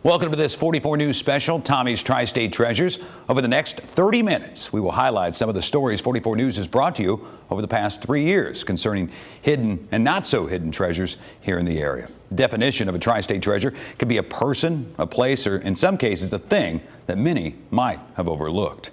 Welcome to this 44 News special, Tommy's Tri-State Treasures. Over the next 30 minutes, we will highlight some of the stories 44 News has brought to you over the past 3 years concerning hidden and not so hidden treasures here in the area. The definition of a tri-state treasure could be a person, a place, or in some cases, a thing that many might have overlooked.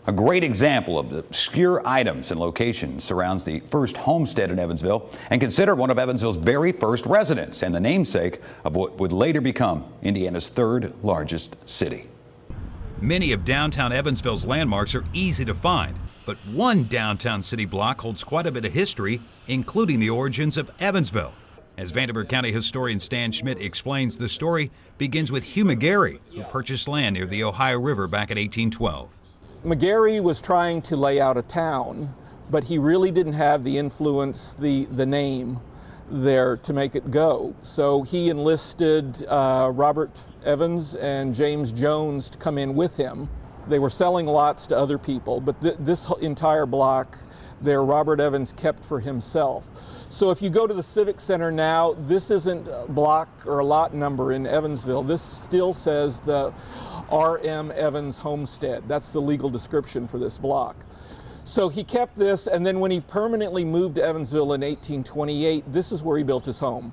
A great example of the obscure items and locations surrounds the first homestead in Evansville, and considered one of Evansville's very first residents and the namesake of what would later become Indiana's third largest city. Many of downtown Evansville's landmarks are easy to find, but one downtown city block holds quite a bit of history, including the origins of Evansville. As Vanderburgh County historian Stan Schmidt explains, the story begins with Hugh McGarry, who purchased land near the Ohio River back in 1812. McGarry was trying to lay out a town, but he really didn't have the influence, the name there to make it go. So he enlisted Robert Evans and James Jones to come in with him. They were selling lots to other people, but this entire block there, Robert Evans kept for himself. So if you go to the Civic Center now, this isn't a block or a lot number in Evansville. This still says the R.M. Evans Homestead. That's the legal description for this block. So he kept this, and then when he permanently moved to Evansville in 1828, this is where he built his home.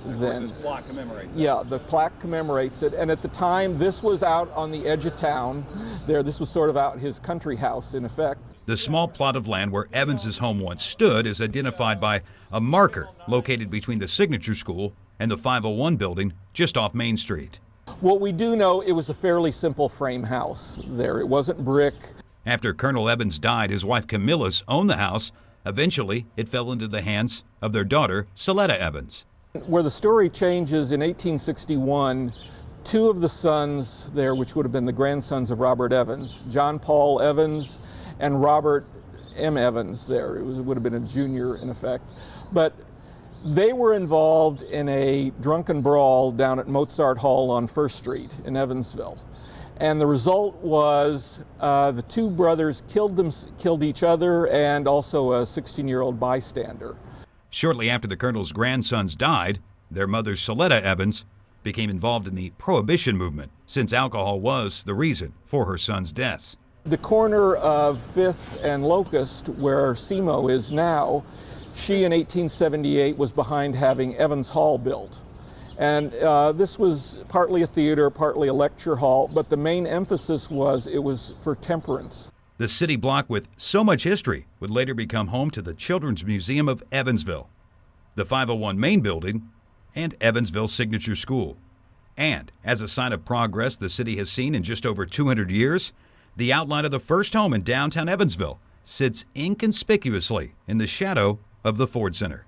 Then this plaque commemorates it. Yeah, the plaque commemorates it. And at the time, this was out on the edge of town there. This was sort of out his country house, in effect. The small plot of land where Evans's home once stood is identified by a marker located between the Signature School and the 501 building just off Main Street. What we do know, it was a fairly simple frame house there. It wasn't brick. After Colonel Evans died, his wife Camillus owned the house. Eventually, it fell into the hands of their daughter, Soletta Evans. Where the story changes, in 1861, two of the sons there, which would have been the grandsons of Robert Evans, John Paul Evans and Robert M. Evans there. It would have been a junior in effect. But they were involved in a drunken brawl down at Mozart Hall on First Street in Evansville. And the result was the two brothers killed each other, and also a 16-year-old bystander. Shortly after the colonel's grandsons died, their mother, Soletta Evans, became involved in the Prohibition movement, since alcohol was the reason for her sons' deaths. The corner of 5th and Locust, where SEMO is now, she in 1878 was behind having Evans Hall built. And this was partly a theater, partly a lecture hall, but the main emphasis was it was for temperance. The city block with so much history would later become home to the Children's Museum of Evansville, the 501 Main Building, and Evansville Signature School. And as a sign of progress the city has seen in just over 200 years, the outline of the first home in downtown Evansville sits inconspicuously in the shadow of the Ford Center.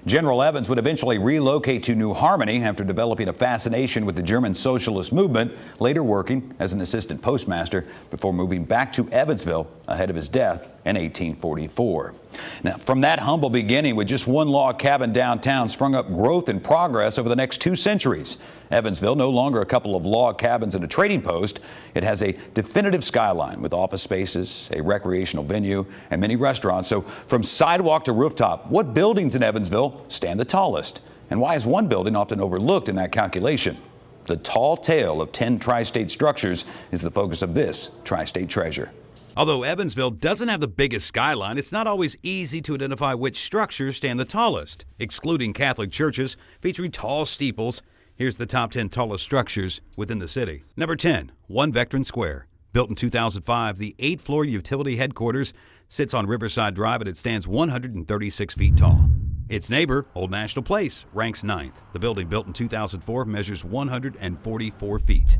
General Evans would eventually relocate to New Harmony after developing a fascination with the German socialist movement, later working as an assistant postmaster before moving back to Evansville ahead of his death in 1844. Now, from that humble beginning with just one log cabin downtown sprung up growth and progress over the next 2 centuries. Evansville, no longer a couple of log cabins and a trading post, it has a definitive skyline with office spaces, a recreational venue, and many restaurants. So from sidewalk to rooftop, what buildings in Evansville stand the tallest? And why is one building often overlooked in that calculation? The tall tale of 10 tri-state structures is the focus of this Tri-State Treasure. Although Evansville doesn't have the biggest skyline, it's not always easy to identify which structures stand the tallest. Excluding Catholic churches featuring tall steeples, here's the top 10 tallest structures within the city. Number 10, One Veteran Square. Built in 2005, the 8th-floor utility headquarters sits on Riverside Drive, and it stands 136 feet tall. Its neighbor, Old National Place, ranks 9th. The building, built in 2004, measures 144 feet.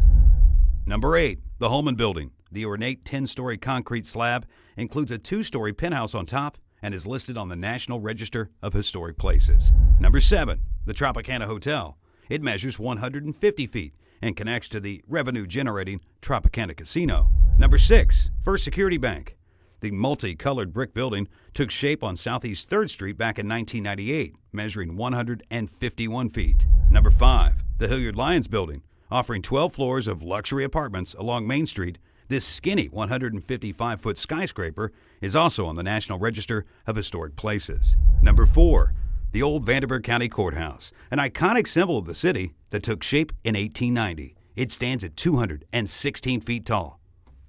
Number 8, the Holman Building. The ornate 10-story concrete slab includes a 2-story penthouse on top and is listed on the National Register of Historic Places. Number 7, the Tropicana Hotel. It measures 150 feet and connects to the revenue-generating Tropicana Casino. Number 6, First Security Bank. The multicolored brick building took shape on Southeast 3rd Street back in 1998, measuring 151 feet. Number 5, the Hilliard Lyons Building. Offering 12 floors of luxury apartments along Main Street, this skinny 155-foot skyscraper is also on the National Register of Historic Places. Number 4, the old Vanderburgh County Courthouse, an iconic symbol of the city that took shape in 1890. It stands at 216 feet tall,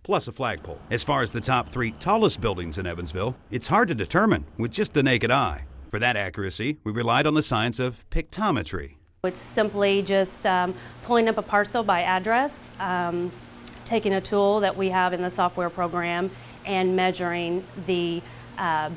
plus a flagpole. As far as the top 3 tallest buildings in Evansville, it's hard to determine with just the naked eye. For that accuracy, we relied on the science of pictometry. It's simply just pulling up a parcel by address, taking a tool that we have in the software program and measuring the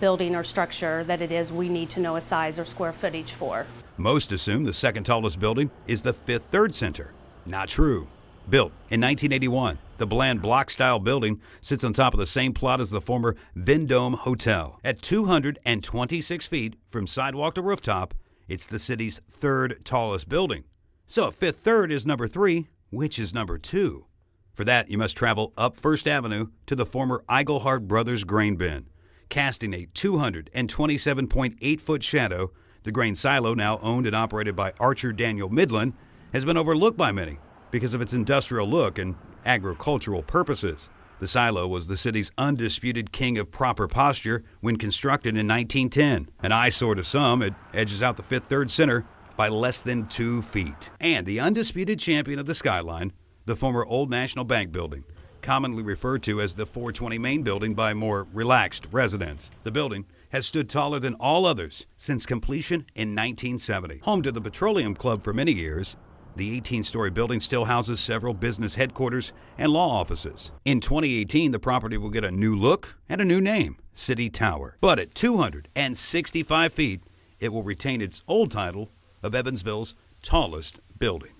building or structure that it is we need to know a size or square footage for. Most assume the second tallest building is the Fifth Third Center. Not true. Built in 1981, the bland block-style building sits on top of the same plot as the former Vendome Hotel. At 226 feet from sidewalk to rooftop, it's the city's 3rd tallest building. So if Fifth Third is number 3, which is number 2? For that, you must travel up First Avenue to the former Eigelhart Brothers grain bin. Casting a 227.8-foot shadow, the grain silo, now owned and operated by Archer Daniel Midland, has been overlooked by many because of its industrial look and agricultural purposes. The silo was the city's undisputed king of proper posture when constructed in 1910. An eyesore to some, it edges out the Fifth Third Center by less than 2 feet. And the undisputed champion of the skyline, the former Old National Bank building, commonly referred to as the 420 Main building by more relaxed residents. The building has stood taller than all others since completion in 1970. Home to the Petroleum Club for many years, the 18-story building still houses several business headquarters and law offices. In 2018, the property will get a new look and a new name, City Tower. But at 265 feet, it will retain its old title of Evansville's tallest building.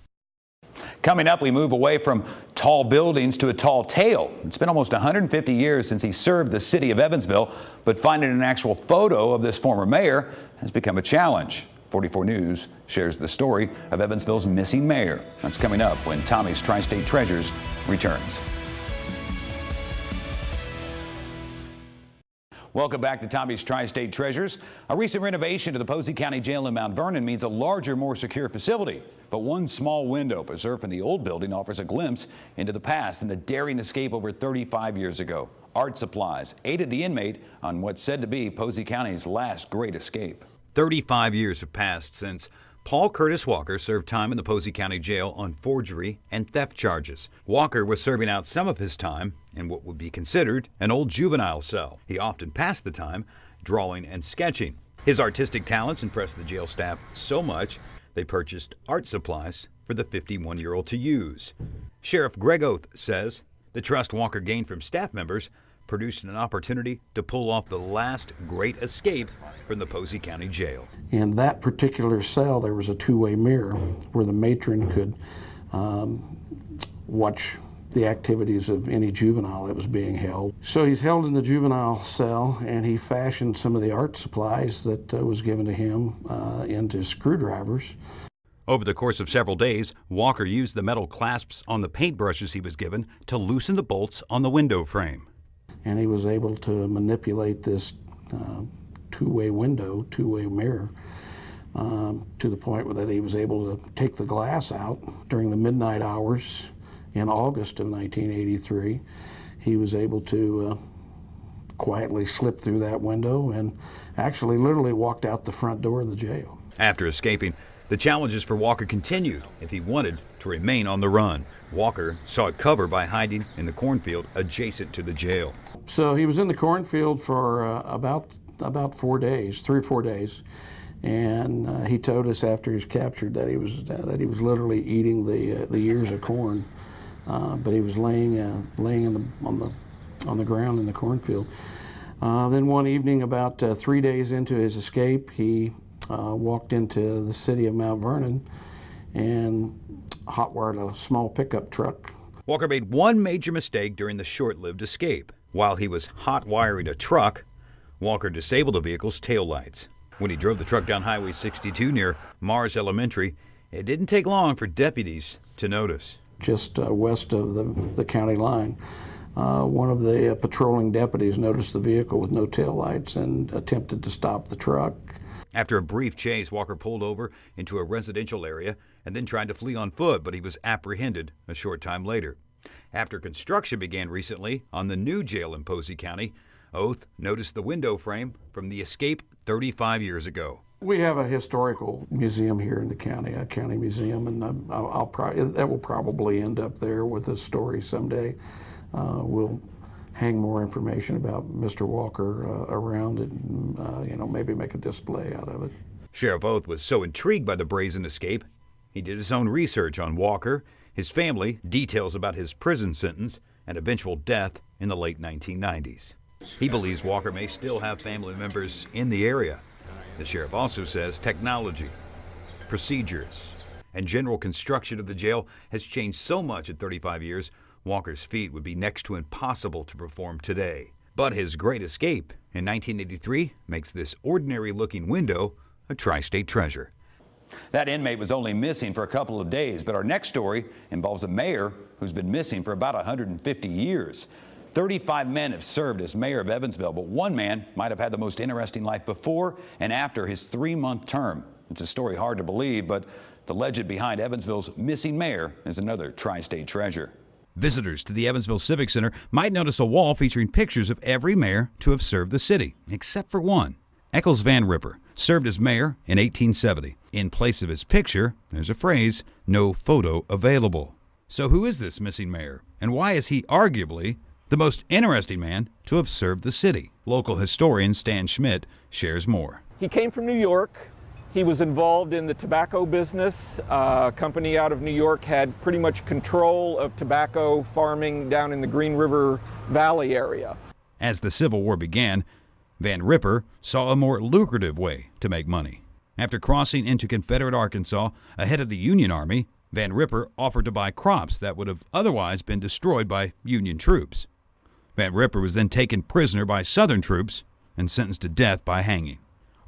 Coming up, we move away from tall buildings to a tall tale. It's been almost 150 years since he served the city of Evansville, but finding an actual photo of this former mayor has become a challenge. 44 News shares the story of Evansville's missing mayor. That's coming up when Tommy's Tri-State Treasures returns. Welcome back to Tommy's Tri-State Treasures. A recent renovation to the Posey County Jail in Mount Vernon means a larger, more secure facility. But one small window preserved in the old building offers a glimpse into the past and a daring escape over 35 years ago. Art supplies aided the inmate on what's said to be Posey County's last great escape. 35 years have passed since Paul Curtis Walker served time in the Posey County Jail on forgery and theft charges. Walker was serving out some of his time in what would be considered an old juvenile cell. He often passed the time drawing and sketching. His artistic talents impressed the jail staff so much they purchased art supplies for the 51-year-old to use. Sheriff Greg Oath says the trust Walker gained from staff members produced an opportunity to pull off the last great escape from the Posey County Jail. In that particular cell, there was a two-way mirror where the matron could watch the activities of any juvenile that was being held. So he's held in the juvenile cell, and he fashioned some of the art supplies that was given to him into screwdrivers. Over the course of several days, Walker used the metal clasps on the paintbrushes he was given to loosen the bolts on the window frame. And he was able to manipulate this two-way window, two-way mirror, to the point that he was able to take the glass out during the midnight hours in August of 1983. He was able to quietly slip through that window and actually literally walked out the front door of the jail. After escaping, the challenges for Walker continued if he wanted to remain on the run. Walker sought cover by hiding in the cornfield adjacent to the jail. So he was in the cornfield for about 4 days, 3 or 4 days, and he told us after he was captured that he was literally eating the ears of corn, but he was laying on the ground in the cornfield. Then one evening, about 3 days into his escape, he walked into the city of Mount Vernon and hot-wired a small pickup truck. Walker made one major mistake during the short-lived escape. While he was hot-wiring a truck, Walker disabled the vehicle's taillights. When he drove the truck down Highway 62 near Mars Elementary, it didn't take long for deputies to notice. Just west of the county line, one of the patrolling deputies noticed the vehicle with no taillights and attempted to stop the truck. After a brief chase, Walker pulled over into a residential area and then tried to flee on foot, but he was apprehended a short time later. After construction began recently on the new jail in Posey County, Oath noticed the window frame from the escape 35 years ago. We have a historical museum here in the county, a county museum, and that will probably end up there with this story someday. We'll hang more information about Mr. Walker around it, and maybe make a display out of it. Sheriff Oath was so intrigued by the brazen escape, he did his own research on Walker, his family, details about his prison sentence, and eventual death in the late 1990s. He believes Walker may still have family members in the area. The sheriff also says technology, procedures, and general construction of the jail has changed so much in 35 years, Walker's feat would be next to impossible to perform today. But his great escape in 1983 makes this ordinary-looking window a tri-state treasure. That inmate was only missing for a couple of days, but our next story involves a mayor who's been missing for about 150 years. 35 men have served as mayor of Evansville, but one man might have had the most interesting life before and after his 3-month term. It's a story hard to believe, but the legend behind Evansville's missing mayor is another tri-state treasure. Visitors to the Evansville Civic Center might notice a wall featuring pictures of every mayor to have served the city, except for one. Eccles Van Ripper served as mayor in 1870. In place of his picture, there's a phrase, "no photo available." So who is this missing mayor, and why is he arguably the most interesting man to have served the city? Local historian Stan Schmidt shares more. He came from New York. He was involved in the tobacco business. A company out of New York had pretty much control of tobacco farming down in the Green River Valley area. As the Civil War began, Van Ripper saw a more lucrative way to make money. After crossing into Confederate Arkansas ahead of the Union Army, Van Ripper offered to buy crops that would have otherwise been destroyed by Union troops. Van Ripper was then taken prisoner by Southern troops and sentenced to death by hanging.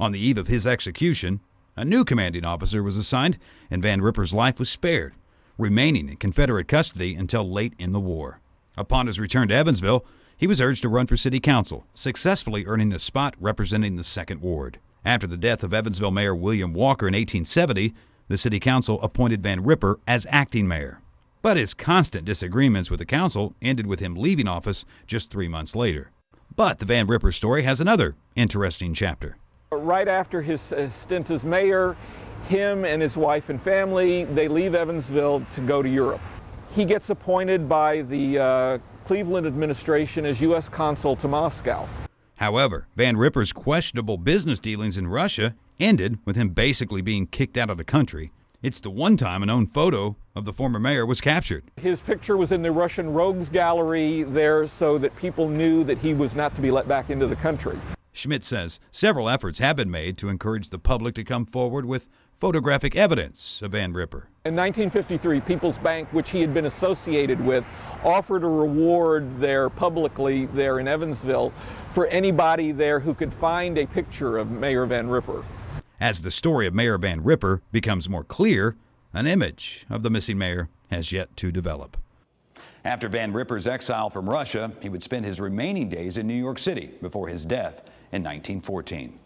On the eve of his execution, a new commanding officer was assigned, and Van Ripper's life was spared, remaining in Confederate custody until late in the war. Upon his return to Evansville, he was urged to run for city council, successfully earning a spot representing the 2nd Ward. After the death of Evansville Mayor William Walker in 1870, the city council appointed Van Ripper as acting mayor. But his constant disagreements with the council ended with him leaving office just 3 months later. But the Van Ripper story has another interesting chapter. Right after his stint as mayor, him and his wife and family, they leave Evansville to go to Europe. He gets appointed by the Cleveland administration as U.S. consul to Moscow. However, Van Ripper's questionable business dealings in Russia ended with him basically being kicked out of the country. It's the one time a known photo of the former mayor was captured. His picture was in the Russian rogues gallery there so that people knew that he was not to be let back into the country. Schmidt says several efforts have been made to encourage the public to come forward with photographic evidence of Van Ripper. In 1953, People's Bank, which he had been associated with, offered a reward there publicly there in Evansville for anybody there who could find a picture of Mayor Van Ripper. As the story of Mayor Van Ripper becomes more clear, an image of the missing mayor has yet to develop. After Van Ripper's exile from Russia, he would spend his remaining days in New York City before his death in 1914.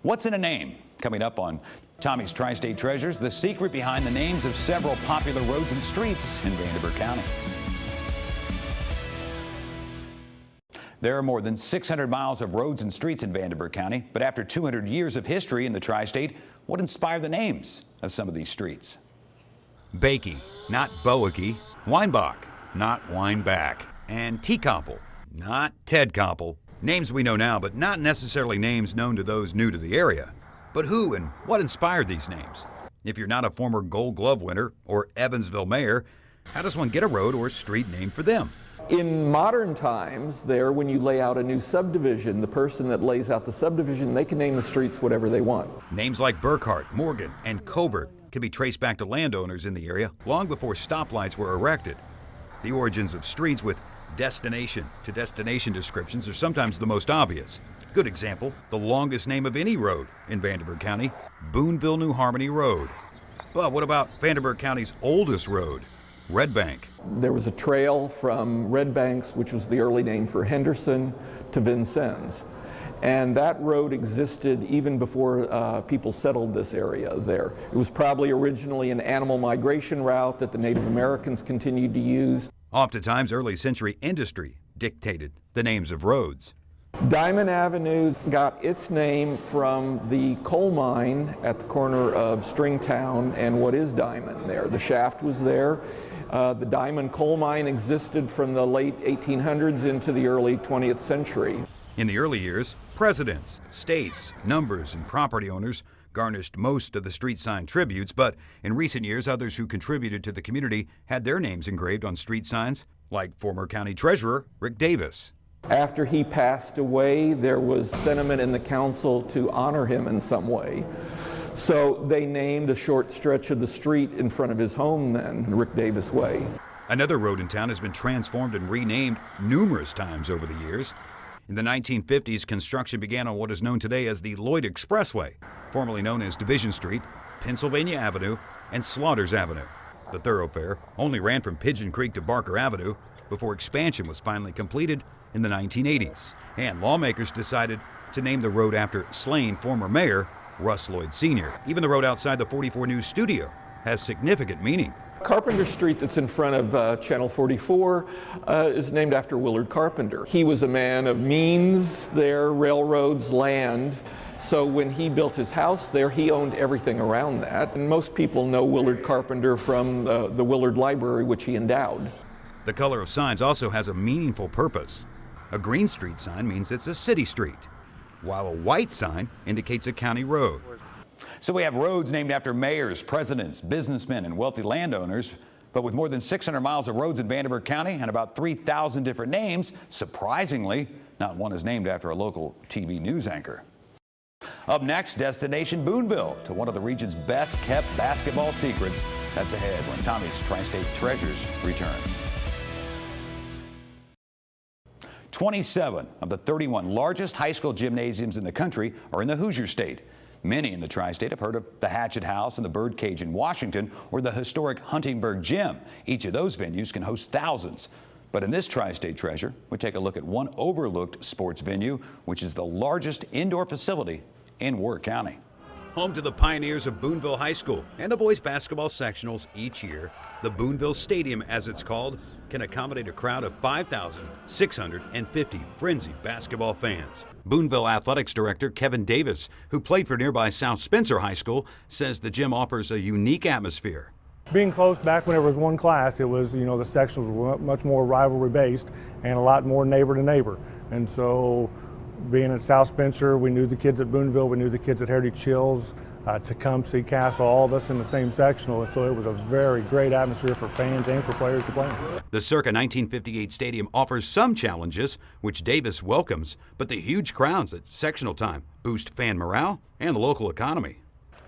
What's in a name? Coming up on Tommy's Tri-State Treasures, the secret behind the names of several popular roads and streets in Vanderburgh County. There are more than 600 miles of roads and streets in Vanderburgh County, but after 200 years of history in the Tri-State, what inspired the names of some of these streets? Bakey, not Boakey. Weinbach, not Weinbach. And Teakoppel, not Ted Koppel. Names we know now, but not necessarily names known to those new to the area. But who and what inspired these names? If you're not a former Gold Glove winner or Evansville mayor, how does one get a road or street named for them? In modern times, there, when you lay out a new subdivision, the person that lays out the subdivision, they can name the streets whatever they want. Names like Burkhart, Morgan, and Covert can be traced back to landowners in the area long before stoplights were erected. The origins of streets with destination-to-destination descriptions are sometimes the most obvious. Good example, the longest name of any road in Vanderburgh County, Boonville New Harmony Road. But what about Vanderburgh County's oldest road, Red Bank? There was a trail from Red Banks, which was the early name for Henderson, to Vincennes. And that road existed even before people settled this area there. It was probably originally an animal migration route that the Native Americans continued to use. Oftentimes, early century industry dictated the names of roads. Diamond Avenue got its name from the coal mine at the corner of Stringtown and what is Diamond there. The shaft was there. The Diamond coal mine existed from the late 1800s into the early 20th century. In the early years, presidents, states, numbers, and property owners garnished most of the street sign tributes, but in recent years, others who contributed to the community had their names engraved on street signs, like former county treasurer Rick Davis. After he passed away, there was sentiment in the council to honor him in some way. So they named a short stretch of the street in front of his home then, Rick Davis Way. Another road in town has been transformed and renamed numerous times over the years. In the 1950s, construction began on what is known today as the Lloyd Expressway, formerly known as Division Street, Pennsylvania Avenue, and Slaughters Avenue. The thoroughfare only ran from Pigeon Creek to Barker Avenue before expansion was finally completed in the 1980s. And lawmakers decided to name the road after slain former mayor Russ Lloyd Sr. Even the road outside the 44 News studio has significant meaning. Carpenter Street that's in front of Channel 44 is named after Willard Carpenter. He was a man of means there, railroads, land. So when he built his house there, he owned everything around that. And most people know Willard Carpenter from the Willard Library, which he endowed. The color of signs also has a meaningful purpose. A green street sign means it's a city street, while a white sign indicates a county road. So we have roads named after mayors, presidents, businessmen, and wealthy landowners. But with more than 600 miles of roads in Vanderburgh County and about 3,000 different names, surprisingly, not one is named after a local TV news anchor. Up next, Destination Boonville, to one of the region's best-kept basketball secrets. That's ahead when Tommy's Tri-State Treasures returns. 27 of the 31 largest high school gymnasiums in the country are in the Hoosier State. Many in the Tri-State have heard of the Hatchet House and the Birdcage in Washington, or the historic Huntingburg Gym. Each of those venues can host thousands. But in this Tri-State Treasure, we take a look at one overlooked sports venue, which is the largest indoor facility in Warwick County. Home to the pioneers of Boonville High School and the boys basketball sectionals each year, the Boonville Stadium, as it's called, can accommodate a crowd of 5,650 frenzied basketball fans. Boonville Athletics Director Kevin Davis, who played for nearby South Spencer High School, says the gym offers a unique atmosphere. Being close back when there was one class, it was, the sectionals were much more rivalry based and a lot more neighbor to neighbor. And so being at South Spencer, we knew the kids at Boonville, we knew the kids at Heritage Hills, Tecumseh, Castle, all of us in the same sectional. And so it was a very great atmosphere for fans and for players to play in. The circa 1958 stadium offers some challenges, which Davis welcomes, but the huge crowds at sectional time boost fan morale and the local economy.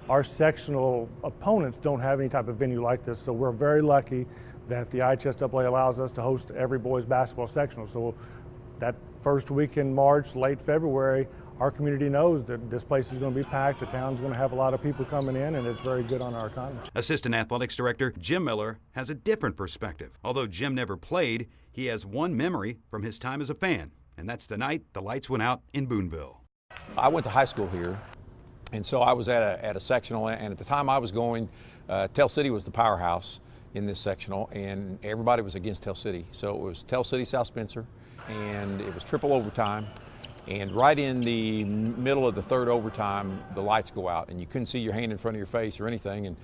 Our sectional opponents don't have any type of venue like this, so we're very lucky that the IHSAA allows us to host every boys basketball sectional. So that first week in March, late February, our community knows that this place is going to be packed, the town's going to have a lot of people coming in, and it's very good on our economy. Assistant Athletics Director Jim Miller has a different perspective. Although Jim never played, he has one memory from his time as a fan, and that's the night the lights went out in Boonville. I went to high school here, and so I was at a sectional, and at the time I was going, Tell City was the powerhouse in this sectional, and everybody was against Tell City. So it was Tell City, South Spencer, and it was triple overtime. And right in the middle of the third overtime, the lights go out, and you couldn't see your hand in front of your face or anything. And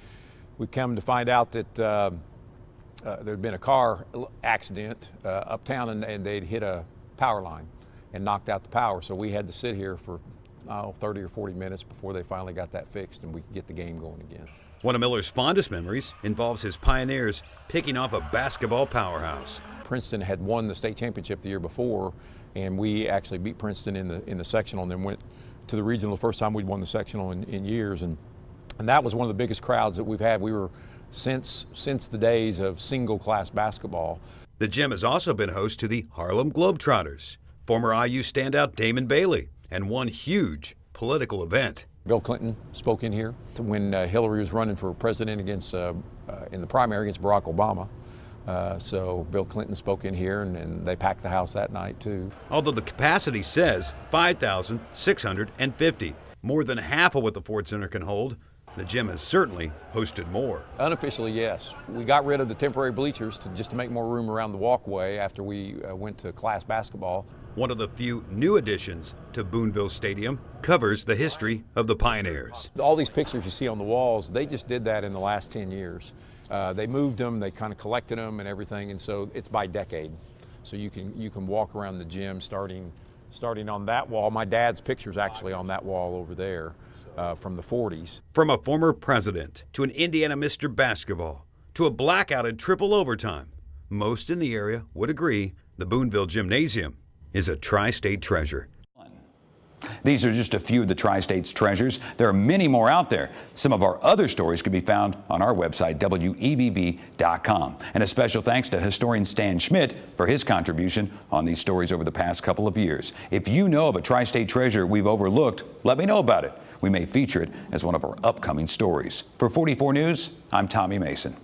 we come to find out that there'd been a car accident uptown, and they'd hit a power line and knocked out the power. So we had to sit here for 30 or 40 minutes before they finally got that fixed and we could get the game going again. One of Miller's fondest memories involves his Pioneers picking off a basketball powerhouse. Princeton had won the state championship the year before, and we actually beat Princeton in the sectional, and then went to the regional the first time we'd won the sectional in years, and that was one of the biggest crowds that we've had. We were since the days of single class basketball. The gym has also been host to the Harlem Globetrotters, former IU standout Damon Bailey, and one huge political event. Bill Clinton spoke in here when Hillary was running for president against in the primary against Barack Obama. So Bill Clinton spoke in here, and they packed the house that night too. Although the capacity says 5,650, more than half of what the Ford Center can hold, the gym has certainly hosted more. Unofficially, yes. We got rid of the temporary bleachers just to make more room around the walkway after we went to class basketball. One of the few new additions to Boonville Stadium covers the history of the Pioneers. All these pictures you see on the walls, they just did that in the last 10 years. They moved them, they kind of collected them and everything, and so it's by decade. So you can walk around the gym starting on that wall. My dad's picture's actually on that wall over there from the 40s. From a former president to an Indiana Mr. Basketball to a blackout in triple overtime, most in the area would agree the Boonville Gymnasium is a tri-state treasure. These are just a few of the Tri-State's treasures. There are many more out there. Some of our other stories can be found on our website, WEBB.com. And a special thanks to historian Stan Schmidt for his contribution on these stories over the past couple of years. If you know of a Tri-State treasure we've overlooked, let me know about it. We may feature it as one of our upcoming stories. For 44 News, I'm Tommy Mason.